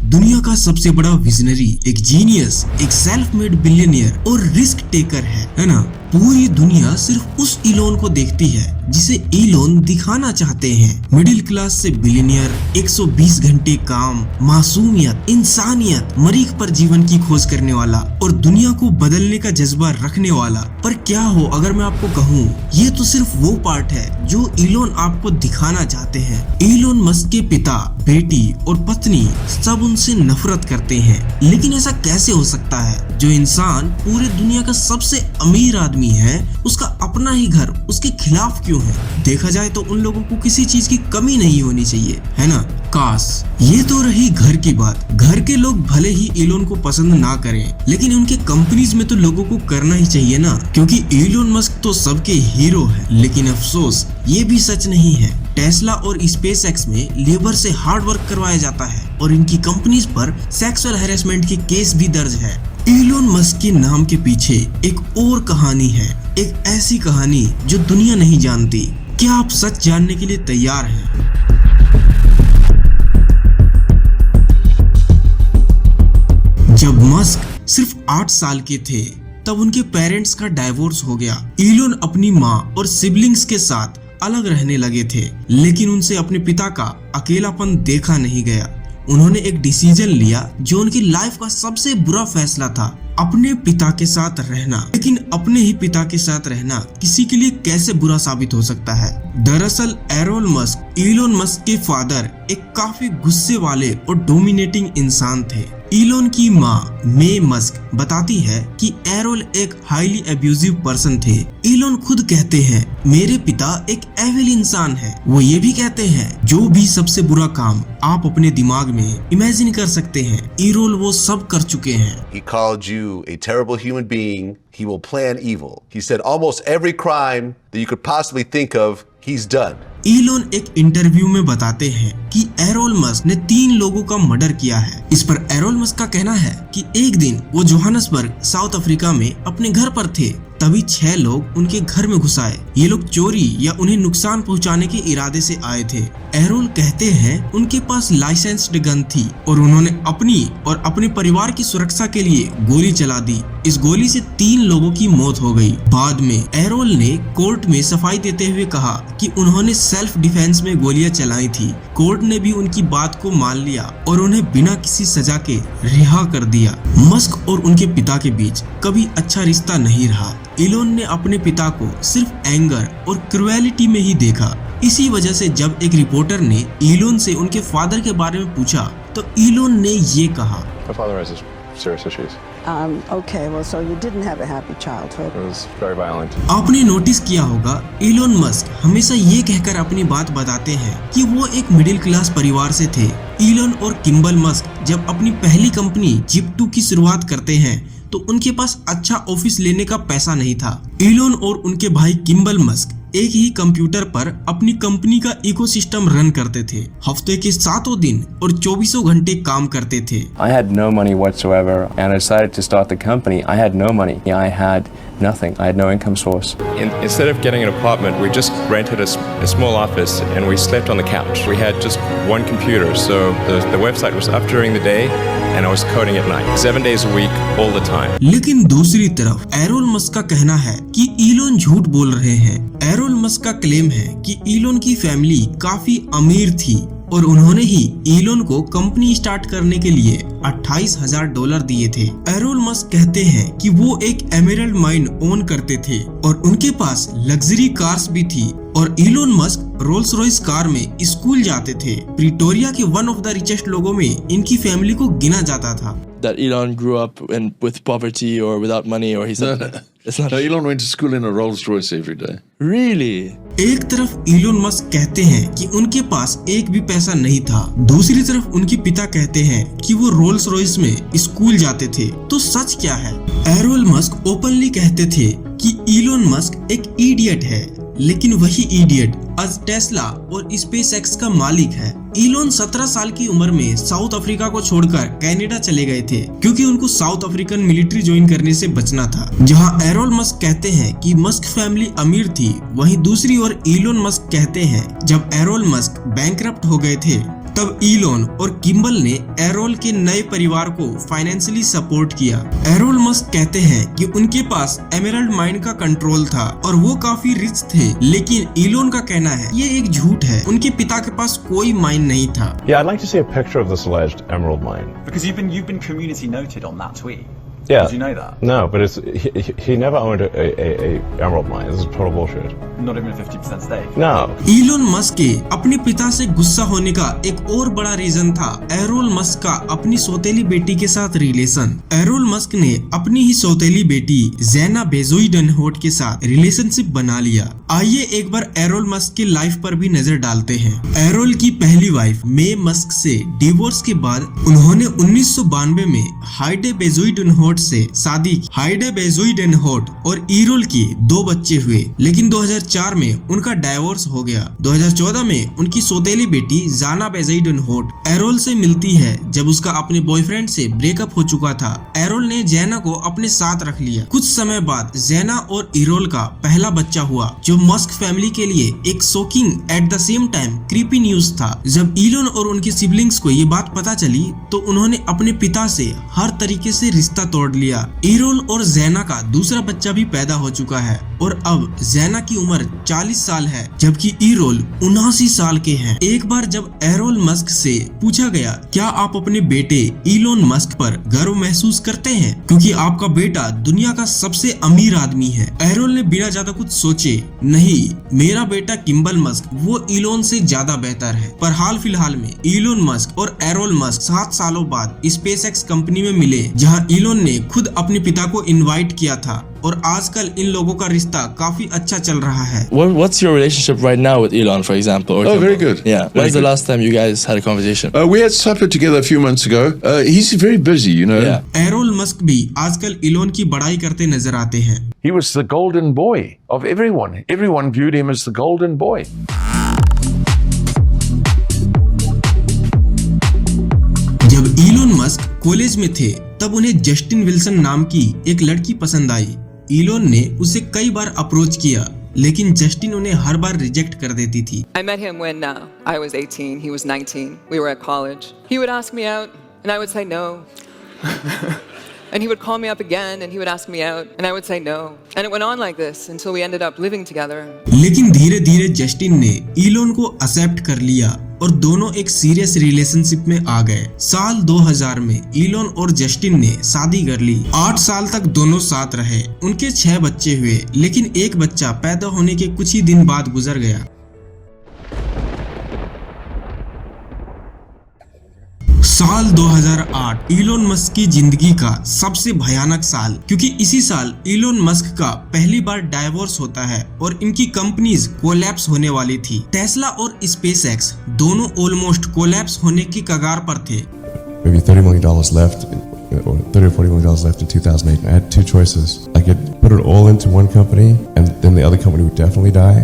दुनिया का सबसे बड़ा विजनरी, एक जीनियस, एक सेल्फ मेड बिलियनियर और रिस्क टेकर है ना। पूरी दुनिया सिर्फ उस इलोन को देखती है जिसे इलोन दिखाना चाहते हैं। मिडिल क्लास से बिलियनियर, 120 घंटे काम, मासूमियत, इंसानियत, मरीख पर जीवन की खोज करने वाला और दुनिया को बदलने का जज्बा रखने वाला। पर क्या हो अगर मैं आपको कहूँ, ये तो सिर्फ वो पार्ट है जो इलोन आपको दिखाना चाहते हैं। इलोन मस्क के पिता, बेटी और पत्नी सब उनसे नफरत करते हैं। लेकिन ऐसा कैसे हो सकता है? जो इंसान पूरे दुनिया का सबसे अमीर आदमी है, उसका अपना ही घर उसके खिलाफ क्यों है? देखा जाए तो उन लोगों को किसी चीज की कमी नहीं होनी चाहिए, है ना। काश। ये तो रही घर की बात। घर के लोग भले ही इलोन को पसंद ना करें, लेकिन उनके कंपनीज में तो लोगों को करना ही चाहिए ना, क्योंकि इलोन मस्क तो सबके हीरो है। लेकिन अफसोस ये भी सच नहीं है। टेस्ला और स्पेसएक्स में लेबर से हार्ड वर्क करवाया जाता है और इनकी कंपनीज पर सेक्सुअल हैरेसमेंट के केस भी दर्ज है। इलोन मस्क के नाम के पीछे एक और कहानी है, एक ऐसी कहानी जो दुनिया नहीं जानती। क्या आप सच जानने के लिए तैयार हैं? जब मस्क सिर्फ 8 साल के थे, तब उनके पेरेंट्स का डाइवोर्स हो गया। इलोन अपनी माँ और सिबलिंग्स के साथ अलग रहने लगे थे, लेकिन उनसे अपने पिता का अकेलापन देखा नहीं गया। उन्होंने एक डिसीजन लिया जो उनकी लाइफ का सबसे बुरा फैसला था, अपने पिता के साथ रहना। लेकिन अपने ही पिता के साथ रहना किसी के लिए कैसे बुरा साबित हो सकता है? दरअसल एरोल मस्क, इलोन मस्क के फादर, एक काफी गुस्से वाले और डोमिनेटिंग इंसान थे। इलोन की माँ मे मस्क बताती है कि एरोल एक हाईली अब्यूजिव पर्सन थे। इलोन खुद कहते हैं, मेरे पिता एक एविल इंसान है। वो ये भी कहते हैं, जो भी सबसे बुरा काम आप अपने दिमाग में इमेजिन कर सकते हैं, इरोल वो सब कर चुके हैं। He called you a terrible human being. He will plan evil. He said almost every crime that you could possibly think of, he's done. Elon एक इंटरव्यू में बताते हैं कि एरोल मस्क ने 3 लोगों का मर्डर किया है। इस पर एरोल मस्क का कहना है कि एक दिन वो जोहान्सबर्ग, साउथ अफ्रीका में अपने घर पर थे, तभी 6 लोग उनके घर में घुस आए। ये लोग चोरी या उन्हें नुकसान पहुंचाने के इरादे से आए थे। एरोल कहते हैं उनके पास लाइसेंस्ड गन थी और उन्होंने अपनी और अपने परिवार की सुरक्षा के लिए गोली चला दी। इस गोली से 3 लोगों की मौत हो गई। बाद में एरोल ने कोर्ट में सफाई देते हुए कहा कि उन्होंने सेल्फ डिफेंस में गोलियां चलाई थी। कोर्ट ने भी उनकी बात को मान लिया और उन्हें बिना किसी सजा के रिहा कर दिया। मस्क और उनके पिता के बीच कभी अच्छा रिश्ता नहीं रहा। इलोन ने अपने पिता को सिर्फ एंगर और क्रुएलिटी में ही देखा। इसी वजह से जब एक रिपोर्टर ने इलोन से उनके फादर के बारे में पूछा, तो इलोन ने ये कहा, Okay, well, so you didn't have a happy childhood. It was very violent. आपने नोटिस किया होगा, इलोन मस्क हमेशा ये कहकर अपनी बात बताते हैं कि वो एक मिडिल क्लास परिवार से थे। इलोन और किम्बल मस्क जब अपनी पहली कंपनी जिप2 की शुरुआत करते हैं, तो उनके पास अच्छा ऑफिस लेने का पैसा नहीं था। इलोन और उनके भाई किम्बल मस्क एक ही कंप्यूटर पर अपनी कंपनी का इकोसिस्टम रन करते थे। हफ्ते के 7 दिन और 24 घंटे काम करते थे। I had no money whatsoever and I decided to start the company. I had no money. I had nothing. I had no income source. Instead of getting an apartment, we just rented a small office and we slept on the couch. We had just one computer, so the website was up during the day and I was coding at night. 7 days a week, all the time. लेकिन दूसरी तरफ Errol Musk का कहना है कि Elon झूठ बोल रहे हैं। एरोल मस्क का क्लेम है कि इलोन की फैमिली काफी अमीर थी और उन्होंने ही इलोन को कंपनी स्टार्ट करने के लिए $28,000 दिए थे। एरोल मस्क कहते हैं कि वो एक एमरल्ड माइन ओन करते थे और उनके पास लग्जरी कार्स भी थी और Elon Musk Rolls Royce car में स्कूल जाते थे। प्रिटोरिया के वन ऑफ द रिचेस्ट लोगों में इनकी फैमिली को गिना जाता था। That Elon grew up with poverty or without money, or he's not. No, Elon went to school in a Rolls Royce every day. Really? एक तरफ इलोन मस्क कहते हैं कि उनके पास एक भी पैसा नहीं था, दूसरी तरफ उनके पिता कहते हैं कि वो रोल्स रॉयस में स्कूल जाते थे। तो सच क्या है? एरोल मस्क ओपनली कहते थे कि इलोन मस्क एक इडियट है, लेकिन वही इडियट आज टेस्ला और स्पेसएक्स का मालिक है। इलोन 17 साल की उम्र में साउथ अफ्रीका को छोड़कर कनाडा चले गए थे, क्योंकि उनको साउथ अफ्रीकन मिलिट्री ज्वाइन करने से बचना था। जहां एरोल मस्क कहते हैं कि मस्क फैमिली अमीर थी, वहीं दूसरी ओर इलोन मस्क कहते हैं जब एरोल मस्क बैंकरप्ट हो गए थे, तब ईलोन और किम्बल ने एरोल के नए परिवार को फाइनेंशियली सपोर्ट किया। एरोल मस्क कहते हैं कि उनके पास एमरल्ड माइन का कंट्रोल था और वो काफी रिच थे, लेकिन ईलोन का कहना है ये एक झूठ है, उनके पिता के पास कोई माइन नहीं था। Yeah, I'd like to see a picture of this alleged emerald mine. Because you've been community noted on that tweet. Yeah. Did you know that? No, but he never owned a emerald mine. This is total bullshit. Not even a 50% stake. No. ईलोन Musk के अपने पिता से गुस्सा होने का एक और बड़ा रीजन था एरोल मस्क का अपनी सौतेली बेटी के साथ रिलेशन। एरोल मस्क ने अपनी ही सौतेली बेटी जेना बेजोई-डनहोट के साथ रिलेशनशिप बना लिया। आइए एक बार एरोल मस्क की लाइफ पर भी नजर डालते हैं। एरोल की पहली वाइफ मे मस्क से डिवोर्स के बाद उन्होंने 1992 में हाइडे बेजोई-डनहोट से शादी की। हाइडे बेजोई-डनहोट और ईरोल के 2 बच्चे हुए, लेकिन 2004 में उनका डाइवोर्स हो गया। 2014 में उनकी सौतेली बेटी जाना बेजोई-डनहोट एरोल से मिलती है जब उसका अपने बॉयफ्रेंड से ब्रेकअप हो चुका था। एरोल ने जेना को अपने साथ रख लिया। कुछ समय बाद जेना और ईरोल का पहला बच्चा हुआ, जो मस्क फैमिली के लिए एक shocking at the same time creepy news था। जब ईलोन और उनके सिबलिंग्स को ये बात पता चली तो उन्होंने अपने पिता से हर तरीके से रिश्ता तोड़ लिया। ईरोल और जेना का दूसरा बच्चा भी पैदा हो चुका है और अब जेना की उम्र 40 साल है, जबकि ईरोल 79 साल के हैं। एक बार जब एरोल मस्क से पूछा गया क्या आप अपने बेटे ईलोन मस्क पर गर्व महसूस करते हैं क्योंकि आपका बेटा दुनिया का सबसे अमीर आदमी है, एरोल ने बिना ज्यादा कुछ सोचे नहीं, मेरा बेटा किम्बल मस्क वो ईलोन से ज्यादा बेहतर है। पर हाल फिलहाल में ईलोन मस्क और एरोल मस्क 7 सालों बाद स्पेसएक्स कंपनी में मिले, जहां ईलोन ने खुद अपने पिता को इनवाइट किया था और आजकल इन लोगों का रिश्ता काफी अच्छा चल रहा है। What's your relationship right now with Elon, for example? Or very good. Yeah. Very When's the good. last time you guys had a conversation? We had supper together a few months ago. He's very busy, you know. Yeah. Errol Musk भी आजकल ईलोन की बड़ाई करते नजर आते हैं। He was the golden boy of everyone. Everyone viewed him as the golden boy. जब ईलोन Musk college में थे तब उन्हें जस्टिन विल्सन नाम की एक लड़की पसंद आई। ईलोन ने उसे कई बार अप्रोच किया, लेकिन जस्टिन उन्हें हर बार रिजेक्ट कर देती थी। I met him when I was 18, he was 19. We were at college. He would ask me out and I would say no. And he would call me up again and he would ask me out and I would say no. And it went on like this until we ended up living together. लेकिन धीरे धीरे Justin ने ईलोन को accept कर लिया और दोनों एक सीरियस रिलेशनशिप में आ गए। साल 2000 में ईलोन और जस्टिन ने शादी कर ली। 8 साल तक दोनों साथ रहे। उनके 6 बच्चे हुए, लेकिन एक बच्चा पैदा होने के कुछ ही दिन बाद गुजर गया। साल 2008 ईलोन मस्क की जिंदगी का सबसे भयानक साल, क्योंकि इसी साल ईलोन मस्क का पहली बार डाइवोर्स होता है और इनकी कंपनीज कोलैप्स होने वाली थी। टेस्ला और स्पेसएक्स दोनों ऑलमोस्ट कोलैप्स होने की कगार पर थे। Maybe $30 million left, or $30 or $40 million left in 2008. I had 2 choices. I could put it all into one company, and then the other company would definitely die,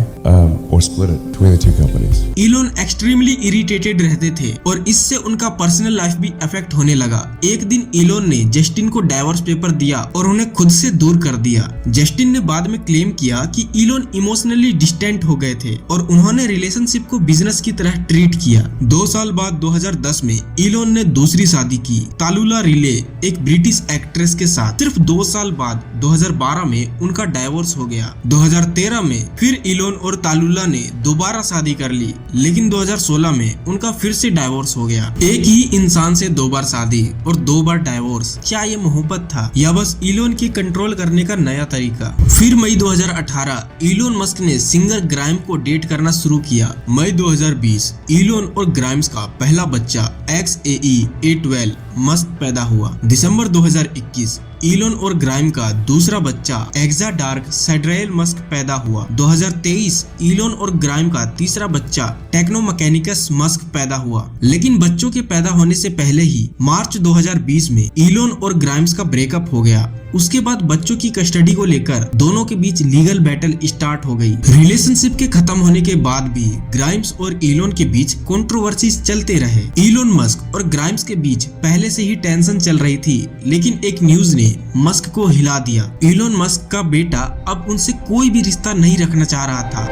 or split it between the 2 companies. Elon extremely irritated रहते थे और इससे उनका personal life भी affect होने लगा। एक दिन ईलोन ने जस्टिन को डाइवोर्स पेपर दिया और उन्हें खुद से दूर कर दिया। जस्टिन ने बाद में क्लेम किया कि ईलोन इमोशनली डिस्टेंट हो गए थे और उन्होंने रिलेशनशिप को बिजनेस की तरह ट्रीट किया। 2 साल बाद 2010 में ईलोन ने दूसरी शादी की, तालुला रिले, एक ब्रिटिश एक्ट्रेस के साथ। सिर्फ 2 साल बाद 2012 में उनका डाइवोर्स हो गया। 2013 में फिर ईलोन और तालुला ने दोबारा शादी कर ली, लेकिन 2016 में उनका फिर से डाइवोर्स हो गया। एक ही इंसान से 2 बार शादी और 2 बार डाइवोर्स, क्या ये मोहब्बत था या बस ईलोन की कंट्रोल करने का नया तरीका? फिर मई 2018 ईलोन मस्क ने सिंगर ग्राइम को डेट करना शुरू किया। मई 2020 ईलोन और ग्राइम्स का पहला बच्चा XAE-A12 मस्क पैदा हुआ। दिसंबर 2021 ईलोन और ग्राइम का दूसरा बच्चा एक्सा डार्क सेड्रेल मस्क पैदा हुआ। 2023 ईलोन और ग्राइम का तीसरा बच्चा टेक्नो मैकेनिकस मस्क पैदा हुआ। लेकिन बच्चों के पैदा होने से पहले ही मार्च 2020 में ईलोन और ग्राइम्स का ब्रेकअप हो गया। उसके बाद बच्चों की कस्टडी को लेकर दोनों के बीच लीगल बैटल स्टार्ट हो गई। रिलेशनशिप के खत्म होने के बाद भी ग्राइम्स और ईलोन के बीच कंट्रोवर्सीज चलते रहे। ईलोन मस्क और ग्राइम्स के बीच पहले से ही टेंशन चल रही थी, लेकिन एक न्यूज ने मस्क को हिला दिया। ईलोन मस्क का बेटा अब उनसे कोई भी रिश्ता नहीं रखना चाह रहा था।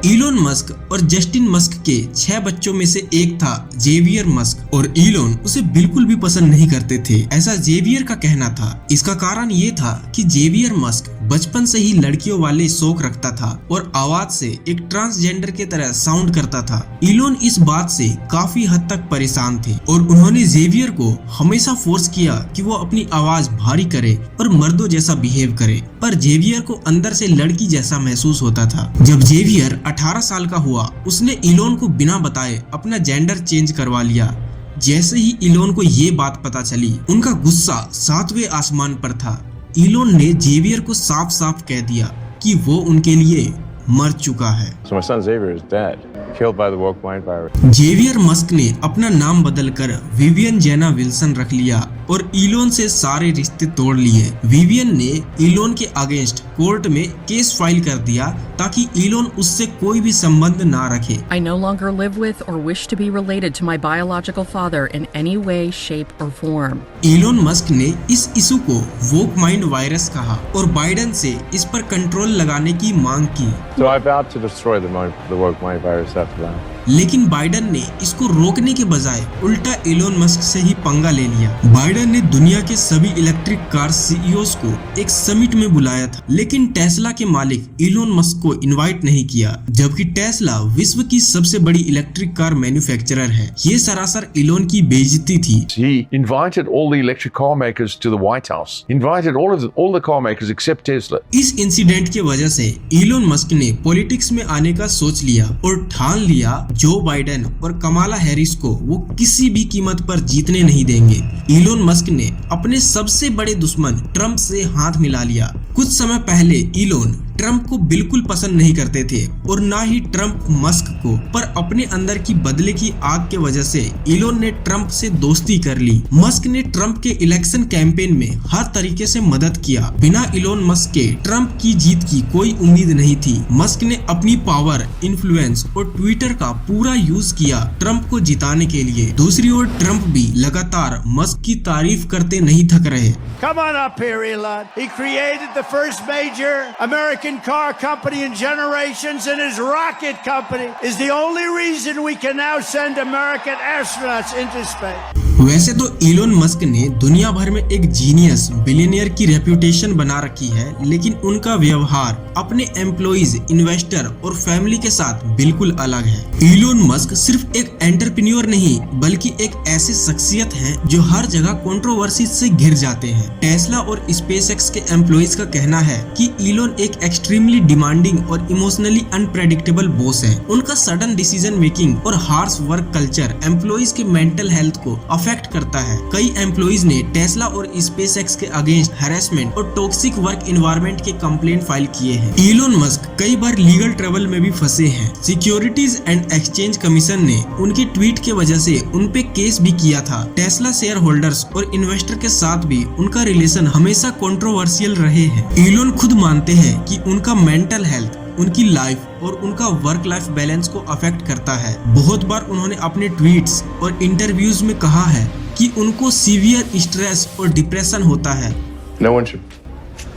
इलोन मस्क और जस्टिन मस्क के 6 बच्चों में से एक था जेवियर मस्क और इलोन उसे बिल्कुल भी पसंद नहीं करते थे, ऐसा जेवियर का कहना था। इसका कारण ये था कि जेवियर मस्क बचपन से ही लड़कियों वाले शौक रखता था और आवाज से एक ट्रांसजेंडर के तरह साउंड करता था। इलोन इस बात से काफी हद तक परेशान थे और उन्होंने जेवियर को हमेशा फोर्स किया कि वो अपनी आवाज भारी करे और मर्दों जैसा बिहेव करे, पर जेवियर को अंदर से लड़की जैसा महसूस होता था। जब जेवियर 18 साल का हुआ, उसने इलोन को बिना बताए अपना जेंडर चेंज करवा लिया। जैसे ही इलोन को ये बात पता चली, उनका गुस्सा 7वें आसमान पर था। इलोन ने जेवियर को साफ साफ कह दिया कि वो उनके लिए मर चुका है। So my son Xavier is dead, killed by the woke mind virus. Xavier Musk ने अपना नाम बदलकर विवियन जेना विल्सन रख लिया और इलोन से सारे रिश्ते तोड़ लिए। विवियन ने इलोन के अगेंस्ट कोर्ट में केस फाइल कर दिया ताकि इलोन उससे कोई भी संबंध ना रखे। I no longer live with or wish to be related to my biological father in any way, shape or form. Elon Musk ने इस इशू को वोक माइंड वायरस कहा और बाइडेन से इस पर कंट्रोल लगाने की मांग की। So I vowed to destroy the woke mind virus after that. लेकिन बाइडेन ने इसको रोकने के बजाय उल्टा इलोन मस्क से ही पंगा ले लिया। बाइडेन ने दुनिया के सभी इलेक्ट्रिक कार सीईओज को एक समिट में बुलाया था, लेकिन टेस्ला के मालिक इलोन मस्क को इनवाइट नहीं किया, जबकि टेस्ला विश्व की सबसे बड़ी इलेक्ट्रिक कार मैन्युफैक्चरर है। ये सरासर इलोन की बेइज्जती थी। He invited all the electric car makers to the White House. Invited all the car makers except Tesla. इस इंसिडेंट की वजह से इलोन मस्क ने पॉलिटिक्स में आने का सोच लिया और ठान लिया जो बाइडेन और कमाला हैरिस को वो किसी भी कीमत पर जीतने नहीं देंगे। इलोन मस्क ने अपने सबसे बड़े दुश्मन ट्रंप से हाथ मिला लिया। कुछ समय पहले इलोन ट्रंप को बिल्कुल पसंद नहीं करते थे और ना ही ट्रंप मस्क को, पर अपने अंदर की बदले की आग के वजह से इलोन ने ट्रंप से दोस्ती कर ली। मस्क ने ट्रंप के इलेक्शन कैंपेन में हर तरीके से मदद किया। बिना इलोन मस्क के ट्रंप की जीत की कोई उम्मीद नहीं थी। मस्क ने अपनी पावर, इन्फ्लुएंस और ट्विटर का पूरा यूज किया ट्रंप को जिताने के लिए। दूसरी ओर ट्रंप भी लगातार मस्क की तारीफ करते नहीं थक रहे। Come on up here, Elon. He created the first major American car company in generations, and his rocket company is the only reason we can now send American astronauts into space. वैसे तो Elon Musk ने दुनिया भर में एक genius billionaire की reputation बना रखी है, लेकिन उनका व्यवहार अपने एम्प्लॉइज, इन्वेस्टर और फैमिली के साथ बिल्कुल अलग है। इलोन मस्क सिर्फ एक एंटरप्रेन्योर नहीं, बल्कि एक ऐसी शख्सियत है जो हर जगह कंट्रोवर्सी से घिर जाते हैं। टेस्ला और स्पेसएक्स के एम्प्लॉइज का कहना है कि इलोन एक एक्सट्रीमली डिमांडिंग और इमोशनली अनप्रेडिक्टेबल बॉस है। उनका सडन डिसीजन मेकिंग और हार्श वर्क कल्चर एम्प्लॉइज के मेंटल हेल्थ को अफेक्ट करता है। कई एम्प्लॉइज ने टेस्ला और स्पेसएक्स के अगेंस्ट हैरेसमेंट और टॉक्सिक वर्क एनवायरनमेंट के कंप्लेंट फाइल किए हैं। इलोन मस्क कई बार लीगल ट्रबल में भी फंसे हैं। सिक्योरिटीज एंड एक्सचेंज कमीशन ने उनके ट्वीट के वजह से उन पे केस भी किया था। टेस्ला शेयर होल्डर्स और इन्वेस्टर के साथ भी उनका रिलेशन हमेशा कंट्रोवर्शियल रहे हैं। इलोन खुद मानते हैं कि उनका मेंटल हेल्थ उनकी लाइफ और उनका वर्क लाइफ बैलेंस को अफेक्ट करता है। बहुत बार उन्होंने अपने ट्वीट्स और इंटरव्यूज में कहा है कि उनको सीवियर स्ट्रेस और डिप्रेशन होता है। No one should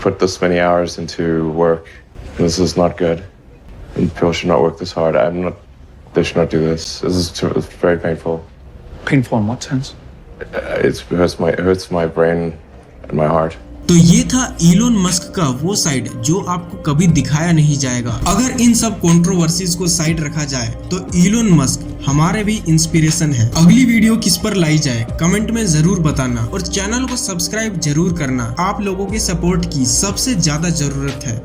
put this many hours into work. This is not good. And people should not work this hard. They should not do this. It's very painful. Painful in what sense? It hurts my brain and my heart. तो ये था Elon Musk का वो side जो आपको कभी दिखाया नहीं जाएगा। अगर इन सब कंट्रोवर्सीज को साइड रखा जाए तो इलोन मस्क हमारे भी इंस्पिरेशन है। अगली वीडियो किस पर लाई जाए कमेंट में जरूर बताना और चैनल को सब्सक्राइब जरूर करना। आप लोगों के सपोर्ट की सबसे ज्यादा जरूरत है।